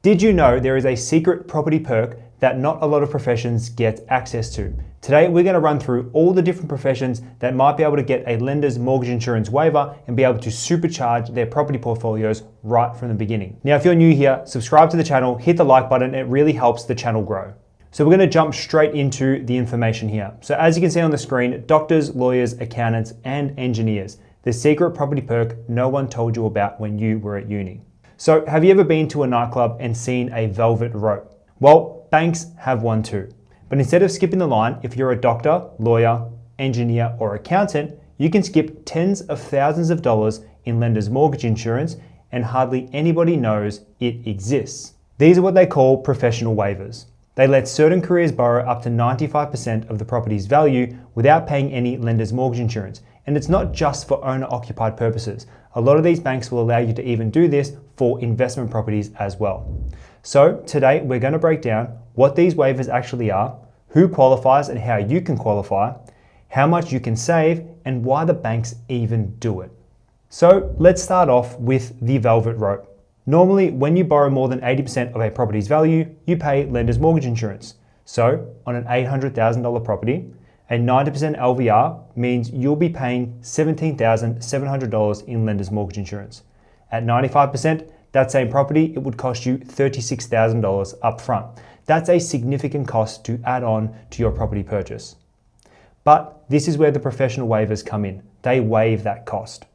Did you know there is a secret property perk that not a lot of professions get access to? Today, we're going to run through all the different professions that might be able to get a lender's mortgage insurance waiver and be able to supercharge their property portfolios right from the beginning. Now, if you're new here, subscribe to the channel, hit the like button, it really helps the channel grow. So we're going to jump straight into the information here. So as you can see on the screen, doctors, lawyers, accountants, and engineers, the secret property perk no one told you about when you were at uni. So have you ever been to a nightclub and seen a velvet rope? Well, banks have one too. But instead of skipping the line, if you're a doctor, lawyer, engineer, or accountant, you can skip tens of thousands of dollars in lender's mortgage insurance and hardly anybody knows it exists. These are what they call professional waivers. They let certain careers borrow up to 95% of the property's value without paying any lender's mortgage insurance. And it's not just for owner-occupied purposes. A lot of these banks will allow you to even do this for investment properties as well. So today we're going to break down what these waivers actually are, who qualifies and how you can qualify, how much you can save, and why the banks even do it. So let's start off with the velvet rope. Normally, when you borrow more than 80% of a property's value, you pay lender's mortgage insurance. So on an $800,000 property, a 90% LVR means you'll be paying $17,700 in lender's mortgage insurance. At 95%, that same property, it would cost you $36,000 up front. That's a significant cost to add on to your property purchase. But this is where the professional waivers come in. They waive that cost.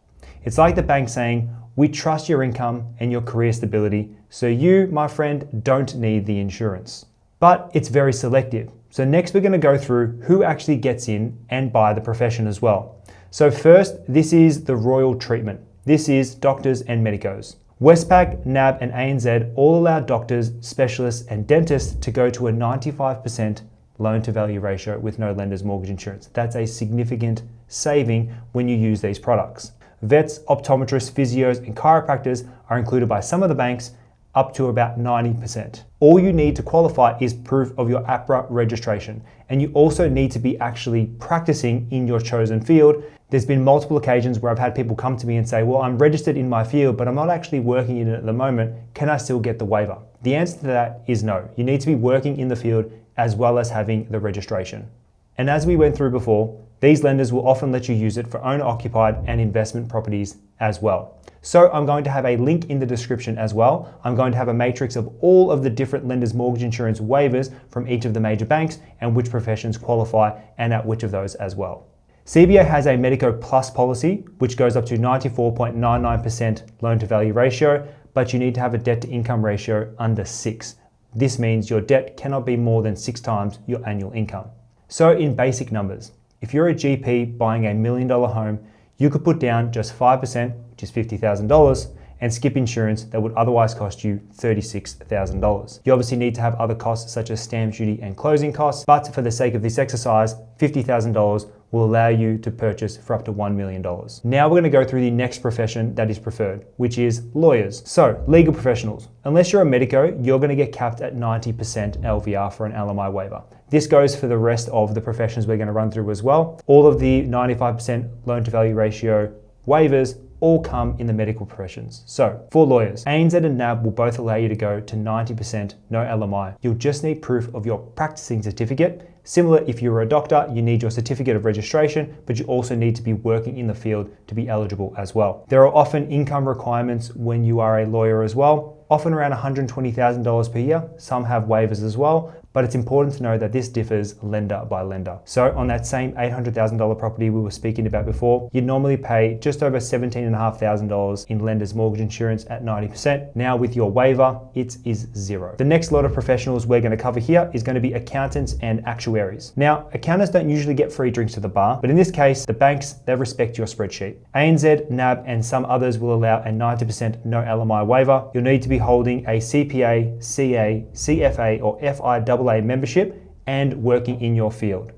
It's like the bank saying, we trust your income and your career stability, so you, my friend, don't need the insurance. But it's very selective. So next we're going to go through who actually gets in and by the profession as well. So first, this is the royal treatment. This is doctors and medicos. Westpac, NAB, and ANZ all allow doctors, specialists, and dentists to go to a 95% loan-to-value ratio with no lender's mortgage insurance. That's a significant saving when you use these products. Vets, optometrists, physios, and chiropractors are included by some of the banks up to about 90%. All you need to qualify is proof of your APRA registration, and you also need to be actually practicing in your chosen field. There's been multiple occasions where I've had people come to me and say, well, I'm registered in my field, but I'm not actually working in it at the moment. Can I still get the waiver? The answer to that is no. You need to be working in the field as well as having the registration. And as we went through before, these lenders will often let you use it for owner-occupied and investment properties as well. So I'm going to have a link in the description as well. I'm going to have a matrix of all of the different lenders' mortgage insurance waivers from each of the major banks and which professions qualify and at which of those as well. CBA has a Medico Plus policy, which goes up to 94.99% loan-to-value ratio, but you need to have a debt-to-income ratio under 6. This means your debt cannot be more than 6 times your annual income. So in basic numbers, if you're a GP buying $1 million home, you could put down just 5%, which is $50,000, and skip insurance that would otherwise cost you $36,000. You obviously need to have other costs such as stamp duty and closing costs, but for the sake of this exercise, $50,000 will allow you to purchase for up to $1 million. Now we're going to go through the next profession that is preferred, which is lawyers. So legal professionals. Unless you're a medico, you're going to get capped at 90% LVR for an LMI waiver. This goes for the rest of the professions we're going to run through as well. All of the 95% loan to value ratio waivers all come in the medical professions. So for lawyers, ANZ and NAB will both allow you to go to 90% no LMI. You'll just need proof of your practicing certificate. Similar, if you're a doctor, you need your certificate of registration, but you also need to be working in the field to be eligible as well. There are often income requirements when you are a lawyer as well, often around $120,000 per year. Some have waivers as well, but it's important to know that this differs lender by lender. So on that same $800,000 property we were speaking about before, you'd normally pay just over $17,500 in lender's mortgage insurance at 90%. Now with your waiver, it is $0. The next lot of professionals we're going to cover here is going to be accountants and actuaries. Now, accountants don't usually get free drinks to the bar, but in this case, the banks, they respect your spreadsheet. ANZ, NAB, and some others will allow a 90% no LMI waiver. You'll need to be holding a CPA, CA, CFA, or FIAA membership and working in your field.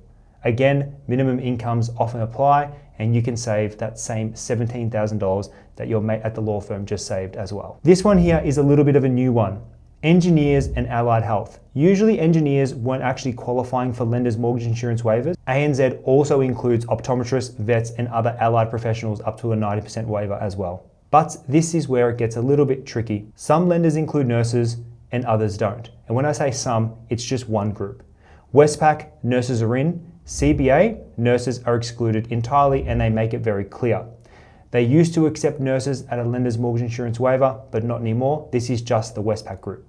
Again, minimum incomes often apply and you can save that same $17,000 that your mate at the law firm just saved as well. This one here is a little bit of a new one. Engineers and allied health. Usually engineers weren't actually qualifying for lender's mortgage insurance waivers. ANZ also includes optometrists, vets, and other allied professionals up to a 90% waiver as well. But this is where it gets a little bit tricky. Some lenders include nurses, and others don't. And when I say some, it's just one group. Westpac, nurses are in. CBA, nurses are excluded entirely, and they make it very clear. They used to accept nurses at a lender's mortgage insurance waiver, but not anymore. This is just the Westpac group.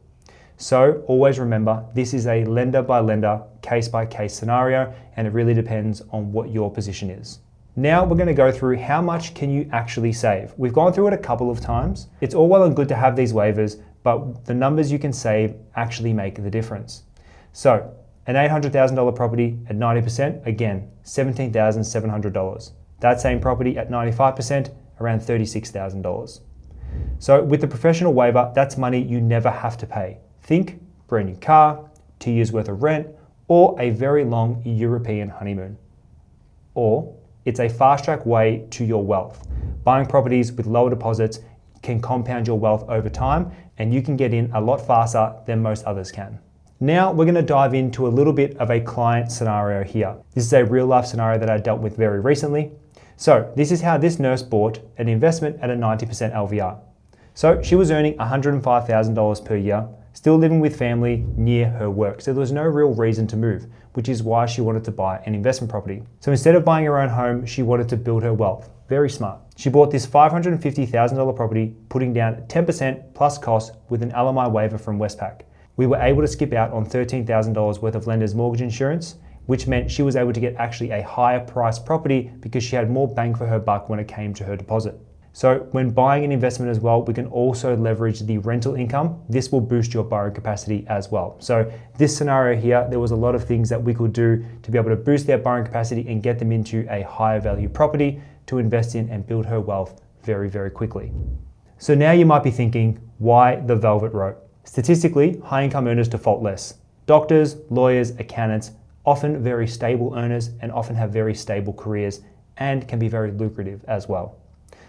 So always remember, this is a lender by lender, case by case scenario, and it really depends on what your position is. Now we're going to go through how much can you actually save. We've gone through it a couple of times. It's all well and good to have these waivers, but the numbers you can save actually make the difference. So an $800,000 property at 90%, again, $17,700. That same property at 95%, around $36,000. So with the professional waiver, that's money you never have to pay. Think brand new car, 2 years worth of rent, or a very long European honeymoon. Or it's a fast track way to your wealth. Buying properties with lower deposits can compound your wealth over time, and you can get in a lot faster than most others can. Now we're going to dive into a little bit of a client scenario here. This is a real life scenario that I dealt with very recently. So this is how this nurse bought an investment at a 90% LVR. So she was earning $105,000 per year, still living with family near her work. So there was no real reason to move, which is why she wanted to buy an investment property. So instead of buying her own home, she wanted to build her wealth. Very smart. She bought this $550,000 property, putting down 10% plus costs with an LMI waiver from Westpac. We were able to skip out on $13,000 worth of lender's mortgage insurance, which meant she was able to get actually a higher priced property because she had more bang for her buck when it came to her deposit. So when buying an investment as well, we can also leverage the rental income. This will boost your borrowing capacity as well. So this scenario here, there was a lot of things that we could do to be able to boost their borrowing capacity and get them into a higher value property to invest in and build her wealth very, very quickly. So now you might be thinking, why the velvet rope? Statistically, high income earners default less. Doctors, lawyers, accountants, often very stable earners and often have very stable careers and can be very lucrative as well.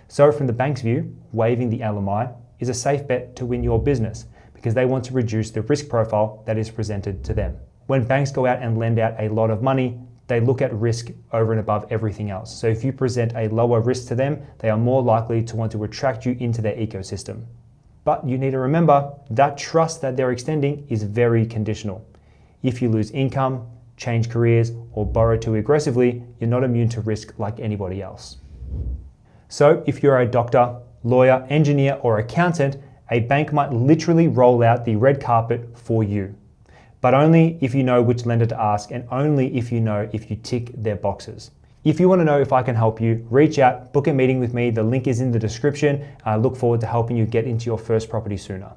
So from the bank's view, waiving the LMI is a safe bet to win your business because they want to reduce the risk profile that is presented to them. When banks go out and lend out a lot of money, they look at risk over and above everything else. So if you present a lower risk to them, they are more likely to want to attract you into their ecosystem. But you need to remember that trust that they're extending is very conditional. If you lose income, change careers, or borrow too aggressively, you're not immune to risk like anybody else. So if you're a doctor, lawyer, engineer, or accountant, a bank might literally roll out the red carpet for you. But only if you know which lender to ask and only if you know if you tick their boxes. If you want to know if I can help you, reach out, book a meeting with me. The link is in the description. I look forward to helping you get into your first property sooner.